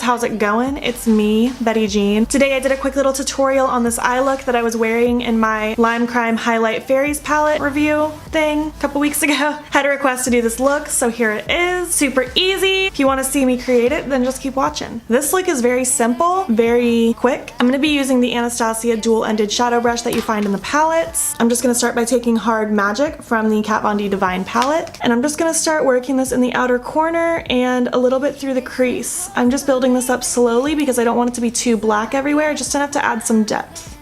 friends, how's it going? It's me, Betty Jean. Today I did a quick little tutorial on this eye look that I was wearing in my Limecrime Hi-Lite Fairies palette review thing a couple weeks ago. Had a request to do this look, so here it is. Super easy. If you want to see me create it, then just keep watching. This look is very simple, very quick. I'm going to be using the Anastasia dual-ended shadow brush that you find in the palettes. I'm just going to start by taking Hard Magic from the Kat Von D Divine palette, and I'm just going to start working this in the outer corner and a little bit through the crease. I'm just building this up slowly because I don't want it to be too black everywhere, just enough to add some depth.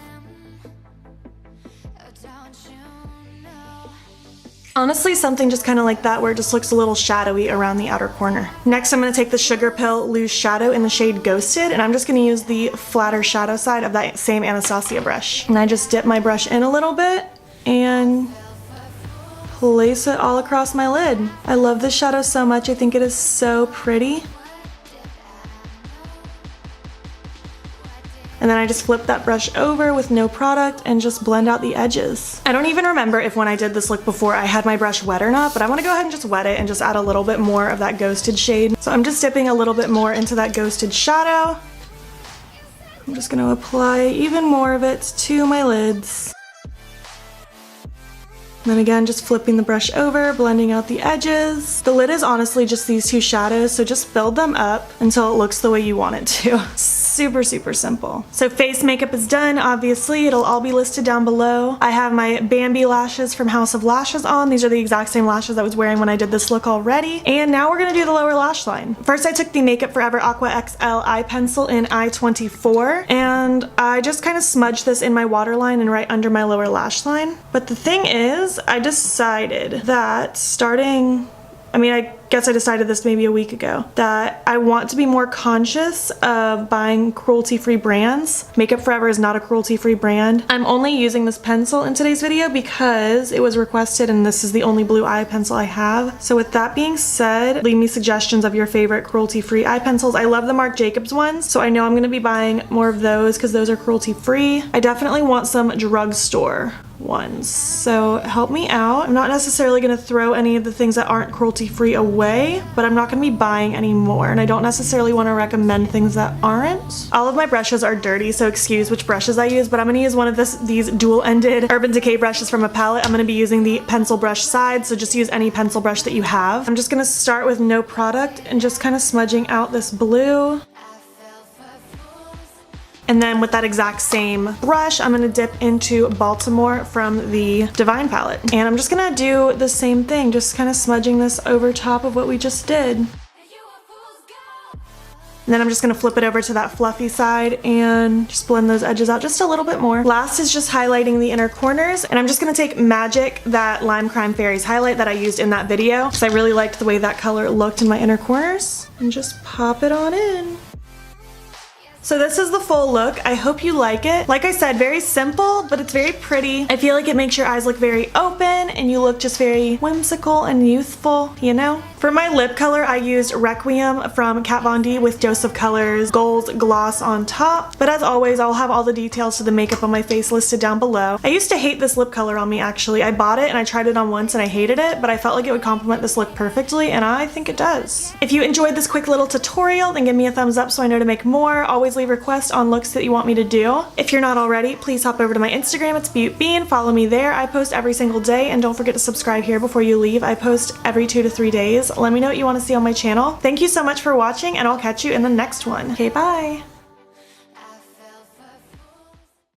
Honestly, something just kind of like that where it just looks a little shadowy around the outer corner. Next, I'm going to take the Sugarpill Loose Shadow in the shade Ghosted, and I'm just going to use the flatter shadow side of that same Anastasia brush. And I just dip my brush in a little bit and place it all across my lid. I love this shadow so much. I think it is so pretty. And then I just flip that brush over with no product and just blend out the edges. I don't even remember if when I did this look before I had my brush wet or not, but I want to go ahead and just wet it and just add a little bit more of that Ghosted shade. So I'm just dipping a little bit more into that Ghosted shadow. I'm just going to apply even more of it to my lids. And then again, just flipping the brush over, blending out the edges. The lid is honestly just these two shadows, so just build them up until it looks the way you want it to. Super, super simple. So face makeup is done, obviously. It'll all be listed down below. I have my Bambi lashes from House of Lashes on. These are the exact same lashes I was wearing when I did this look already. And now we're gonna do the lower lash line. First, I took the Makeup Forever Aqua XL eye pencil in I-24, and I just kind of smudged this in my waterline and right under my lower lash line. But the thing is, I decided that I guess I decided this maybe a week ago, that I want to be more conscious of buying cruelty-free brands. Makeup Forever is not a cruelty-free brand. I'm only using this pencil in today's video because it was requested and this is the only blue eye pencil I have. So with that being said, leave me suggestions of your favorite cruelty-free eye pencils. I love the Marc Jacobs ones, so I know I'm going to be buying more of those because those are cruelty-free. I definitely want some drugstore ones, so help me out. I'm not necessarily going to throw any of the things that aren't cruelty-free away, but I'm not going to be buying any more, and I don't necessarily want to recommend things that aren't. All of my brushes are dirty, so excuse which brushes I use, but I'm going to use one of these dual-ended Urban Decay brushes from a palette. I'm going to be using the pencil brush side, so just use any pencil brush that you have. I'm just going to start with no product and just kind of smudging out this blue. And then with that exact same brush, I'm gonna dip into Baltimore from the Divine palette. And I'm just gonna do the same thing, just kind of smudging this over top of what we just did. And then I'm just gonna flip it over to that fluffy side and just blend those edges out just a little bit more. Last is just highlighting the inner corners. And I'm just gonna take Magic, that Limecrime Faeries Hi-Lite that I used in that video, because I really liked the way that color looked in my inner corners, and just pop it on in. So this is the full look. I hope you like it. Like I said, very simple, but it's very pretty. I feel like it makes your eyes look very open and you look just very whimsical and youthful, you know? For my lip color, I used Requiem from Kat Von D with Dose of Colors Goalz gloss on top. But as always, I'll have all the details to the makeup on my face listed down below. I used to hate this lip color on me actually. I bought it and I tried it on once and I hated it, but I felt like it would complement this look perfectly, and I think it does. If you enjoyed this quick little tutorial, then give me a thumbs up so I know to make more. Always leave requests on looks that you want me to do. If you're not already, please hop over to my Instagram. It's BeautBean. Follow me there. I post every single day, and don't forget to subscribe here before you leave. I post every 2 to 3 days. Let me know what you want to see on my channel. Thank you so much for watching, and I'll catch you in the next one. Okay, bye!